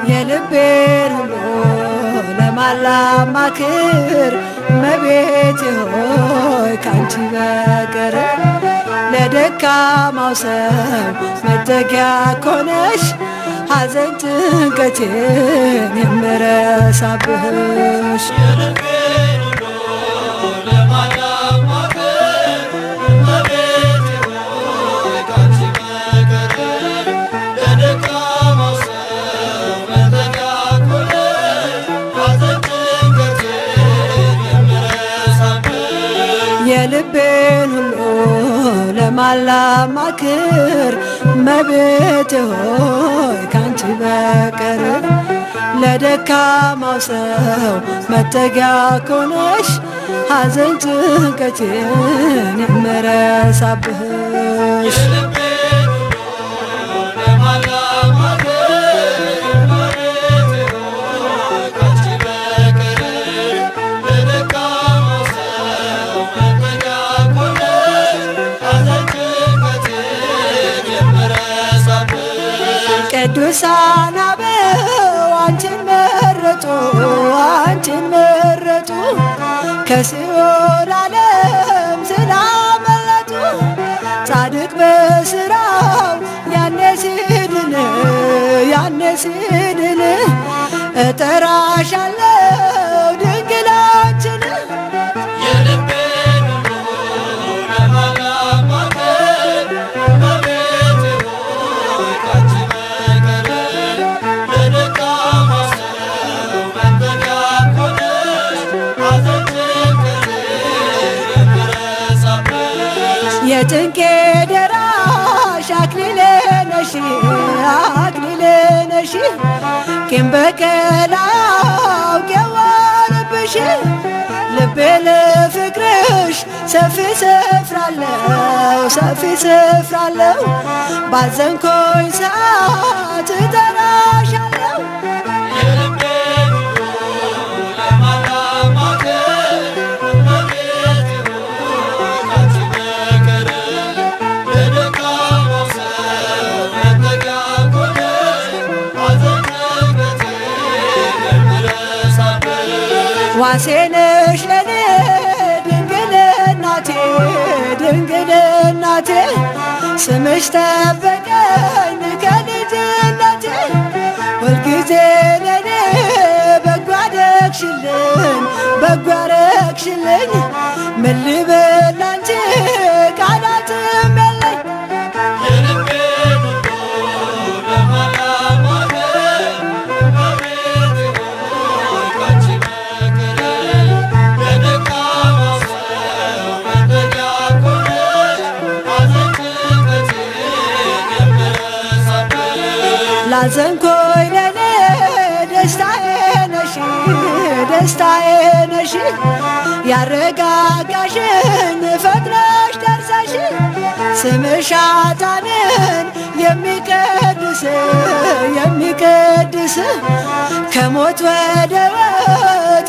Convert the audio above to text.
የልቤን ሁሉ ለማላማክር እመቤቴ ሆይ ካንቺ በቀር ለደካማው ሰው መጠጊያ ኮነሽ ሐዘን ጭንቀቴን የምረሳብሽ የልቤን ሁሉ ለማላማክር እመቤቴ ሆይ ካንቺ በቀር ለደካማው ሰው መጠጊያ ኮነሽ ሐዘን ጭንቀቴን የምረሳብሽ ቅዱሳን አበው አንቺን መረጡ አንቺን መረጡ ከሲኦል ዓለም ስላመለጡ ጻድቅ በሥራው ያኔ ሲድን እጠራሻለሁ ድንግላችን የጭንቄ ደራሽ አክሊሌ ነሽ ቂም በቀል አውቄዋለሁብሽ ልቤ ለፍቅርሽ ሰፊ ስፍራ አለው ባዘንኩኝ ሰዓት እጠራሻለሁ ዋሴ ነሽ ለኔ ድንግል እናቴ ስምሽ ጠበቀኝ ከልጅነቴ ሁልጊዜ ለኔ በጎ አደረግሽልኝ ምን ልበል አንቺ ቃላትም የለኝ ላዘንኩኝ ለኔ ደስታዬ ነሽ ያረጋጋሽኝ ፈጥነሽ ደርሰሽ ስምሽ ኃጥአንን የሚቀድስ ከሞት ወደ ሕይወት